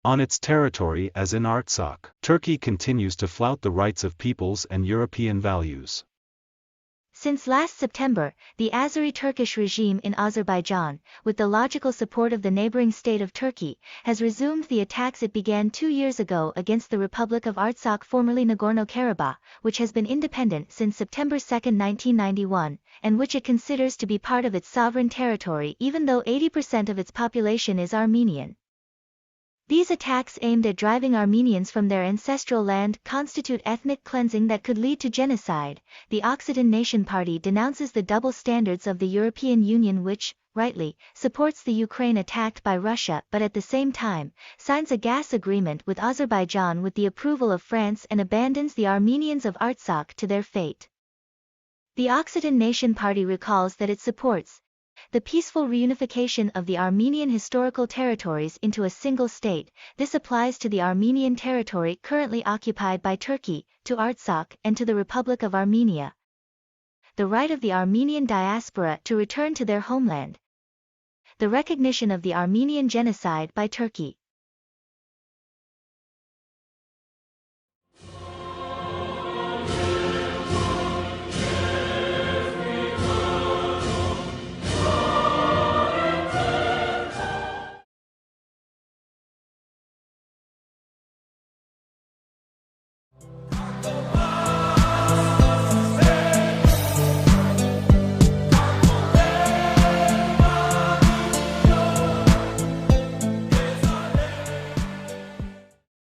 On its territory as in Artsakh, Turkey continues to flout the rights of peoples and European values. Since last September, the Azeri Turkish regime in Azerbaijan, with the logical support of the neighbouring state of Turkey, has resumed the attacks it began 2 years ago against the Republic of Artsakh, formerly Nagorno-Karabakh, which has been independent since September 2, 1991, and which it considers to be part of its sovereign territory even though 80% of its population is Armenian. These attacks aimed at driving Armenians from their ancestral land constitute ethnic cleansing that could lead to genocide. The Occitan Nation Party denounces the double standards of the European Union, which, rightly, supports the Ukraine attacked by Russia but at the same time, signs a gas agreement with Azerbaijan with the approval of France and abandons the Armenians of Artsakh to their fate. The Occitan Nation Party recalls that it supports the peaceful reunification of the Armenian historical territories into a single state. This applies to the Armenian territory currently occupied by Turkey, to Artsakh, and to the Republic of Armenia. The right of the Armenian diaspora to return to their homeland. The recognition of the Armenian genocide by Turkey.